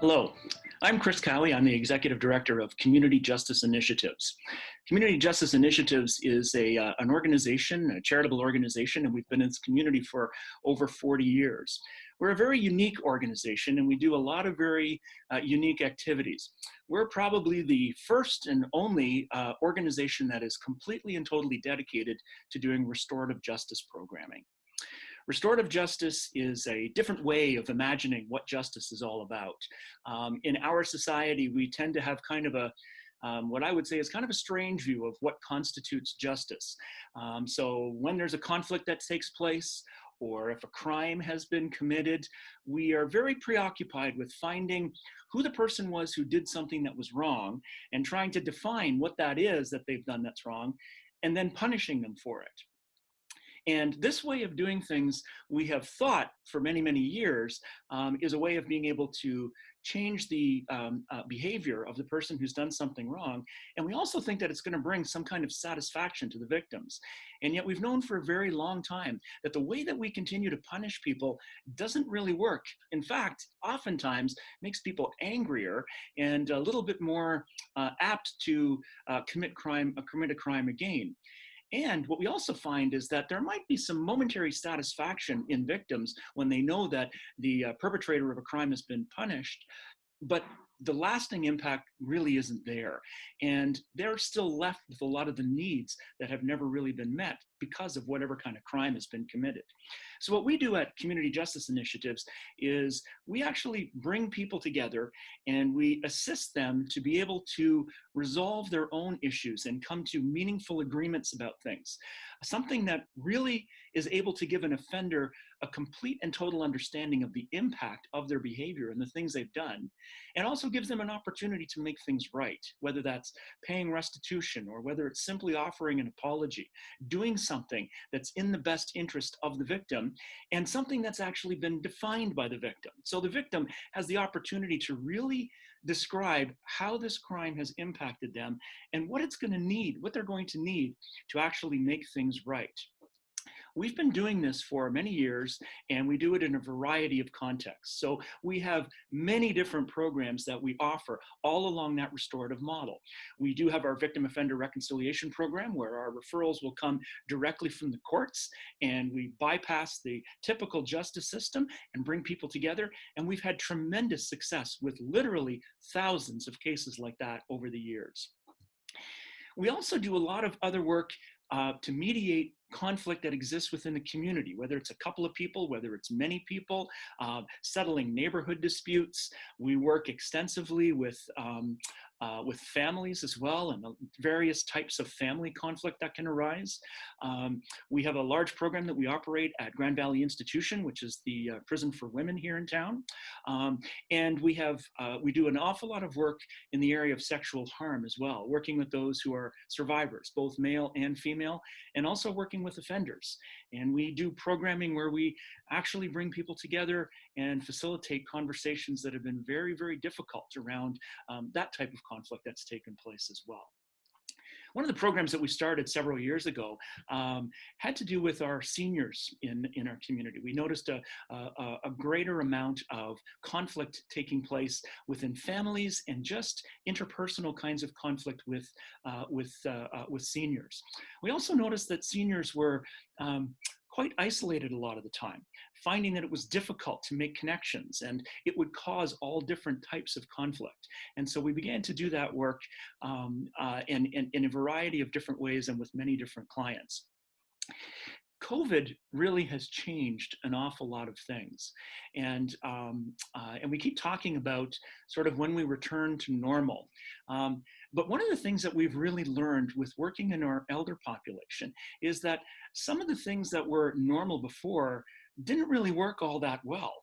Hello, I'm Chris Cowie. I'm the Executive Director of Community Justice Initiatives. Community Justice Initiatives is an organization, a charitable organization, and we've been in this community for over 40 years. We're a very unique organization, and we do a lot of very unique activities. We're probably the first and only organization that is completely and totally dedicated to doing restorative justice programming. Restorative justice is a different way of imagining what justice is all about. In our society, we tend to have kind of what I would say is kind of a strange view of what constitutes justice. So when there's a conflict that takes place, or if a crime has been committed, we are very preoccupied with finding who the person was who did something that was wrong and trying to define what that is that they've done that's wrong, and then punishing them for it. And this way of doing things, we have thought for many, many years, is a way of being able to change the behavior of the person who's done something wrong. And we also think that it's going to bring some kind of satisfaction to the victims. And yet we've known for a very long time that the way that we continue to punish people doesn't really work. In fact, oftentimes makes people angrier and a little bit more apt to commit a crime again. And what we also find is that there might be some momentary satisfaction in victims when they know that the perpetrator of a crime has been punished, but the lasting impact really isn't there. And they're still left with a lot of the needs that have never really been met because of whatever kind of crime has been committed. So what we do at Community Justice Initiatives is we actually bring people together and we assist them to be able to resolve their own issues and come to meaningful agreements about things. Something that really is able to give an offender a complete and total understanding of the impact of their behavior and the things they've done, and also gives them an opportunity to make things right, whether that's paying restitution or whether it's simply offering an apology, doing something that's in the best interest of the victim and something that's actually been defined by the victim. So the victim has the opportunity to really describe how this crime has impacted them and what it's going to need, what they're going to need to actually make things right. We've been doing this for many years, and we do it in a variety of contexts. So we have many different programs that we offer all along that restorative model. We do have our victim offender reconciliation program where our referrals will come directly from the courts, and we bypass the typical justice system and bring people together. And we've had tremendous success with literally thousands of cases like that over the years. We also do a lot of other work to mediate conflict that exists within the community, whether it's a couple of people, whether it's many people, settling neighborhood disputes. We work extensively with families as well and the various types of family conflict that can arise. We have a large program that we operate at Grand Valley Institution, which is the prison for women here in town. And we do an awful lot of work in the area of sexual harm as well, working with those who are survivors, both male and female, and also working with offenders. And we do programming where we actually bring people together and facilitate conversations that have been very, very difficult around that type of conflict that's taken place as well. One of the programs that we started several years ago had to do with our seniors in our community. We noticed a greater amount of conflict taking place within families and just interpersonal kinds of conflict with seniors. We also noticed that seniors were quite isolated a lot of the time, finding that it was difficult to make connections and it would cause all different types of conflict. And so we began to do that work in a variety of different ways and with many different clients. COVID really has changed an awful lot of things. And we keep talking about sort of when we return to normal. But one of the things that we've really learned with working in our elder population is that some of the things that were normal before didn't really work all that well.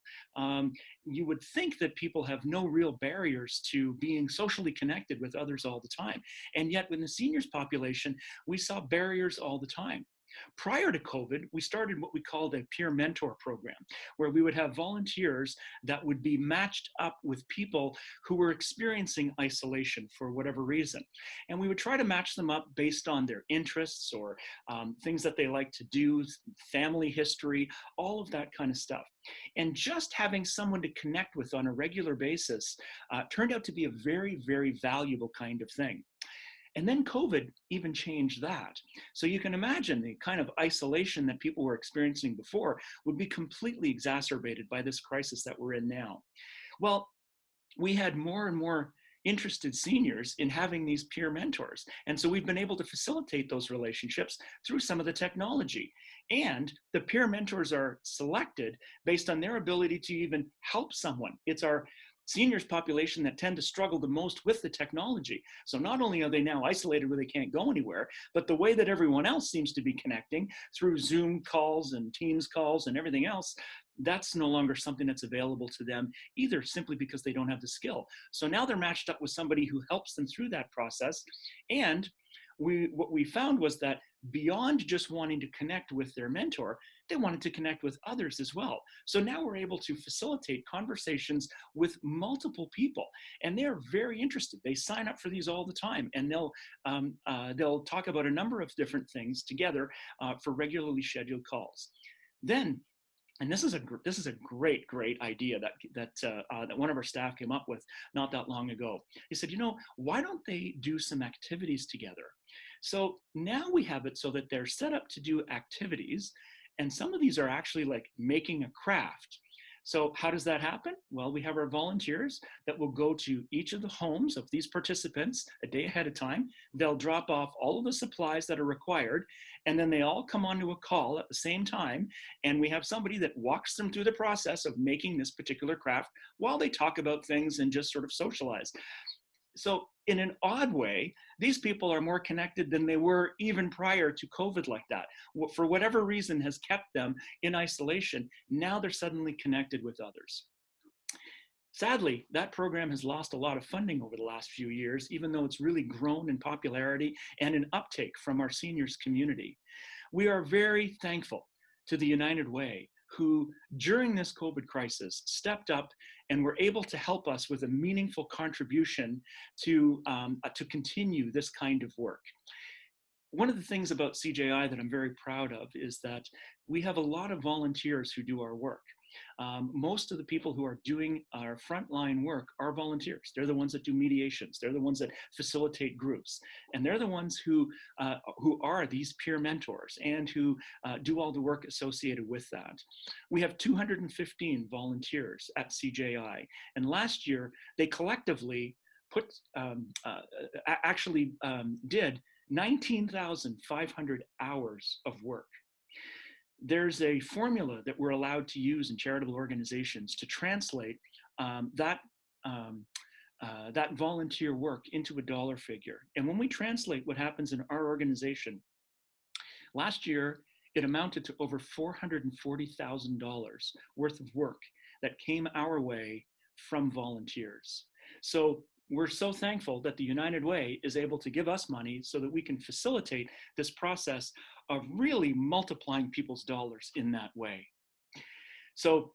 You would think that people have no real barriers to being socially connected with others all the time. And yet with the seniors population, we saw barriers all the time. Prior to COVID, we started what we called a peer mentor program, where we would have volunteers that would be matched up with people who were experiencing isolation for whatever reason. And we would try to match them up based on their interests or things that they like to do, family history, all of that kind of stuff. And just having someone to connect with on a regular basis turned out to be a very, very valuable kind of thing. And then COVID even changed that. So you can imagine the kind of isolation that people were experiencing before would be completely exacerbated by this crisis that we're in now. Well, we had more and more interested seniors in having these peer mentors. And so we've been able to facilitate those relationships through some of the technology. And the peer mentors are selected based on their ability to even help someone. It's our seniors population that tend to struggle the most with the technology. So not only are they now isolated where they can't go anywhere, but the way that everyone else seems to be connecting through Zoom calls and Teams calls and everything else, that's no longer something that's available to them either, simply because they don't have the skill. So now they're matched up with somebody who helps them through that process. And what we found was that beyond just wanting to connect with their mentor, they wanted to connect with others as well. So now we're able to facilitate conversations with multiple people, and they're very interested. They sign up for these all the time, and they'll talk about a number of different things together for regularly scheduled calls. Then, and this is a great idea that one of our staff came up with not that long ago. He said, why don't they do some activities together? So now we have it so that they're set up to do activities, and some of these are actually like making a craft. So how does that happen? Well, we have our volunteers that will go to each of the homes of these participants a day ahead of time. They'll drop off all of the supplies that are required, and then they all come onto a call at the same time, and we have somebody that walks them through the process of making this particular craft while they talk about things and just sort of socialize. So in an odd way, these people are more connected than they were even prior to COVID like that. For whatever reason has kept them in isolation, now they're suddenly connected with others. Sadly, that program has lost a lot of funding over the last few years, even though it's really grown in popularity and in uptake from our seniors community. We are very thankful to the United Way, who during this COVID crisis stepped up and were able to help us with a meaningful contribution to continue this kind of work. One of the things about CJI that I'm very proud of is that we have a lot of volunteers who do our work. Most of the people who are doing our frontline work are volunteers. They're the ones that do mediations. They're the ones that facilitate groups. And they're the ones who are these peer mentors and who do all the work associated with that. We have 215 volunteers at CJI. And last year, they collectively did 19,500 hours of work. There's a formula that we're allowed to use in charitable organizations to translate that volunteer work into a dollar figure. And when we translate what happens in our organization, last year, it amounted to over $440,000 worth of work that came our way from volunteers. So we're so thankful that the United Way is able to give us money so that we can facilitate this process of really multiplying people's dollars in that way. So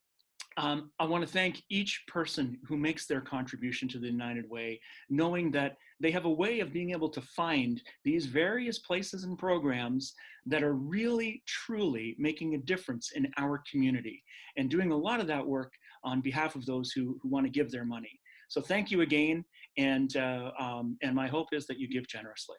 I want to thank each person who makes their contribution to the United Way, knowing that they have a way of being able to find these various places and programs that are really, truly making a difference in our community, and doing a lot of that work on behalf of those who want to give their money. So thank you again, and my hope is that you give generously.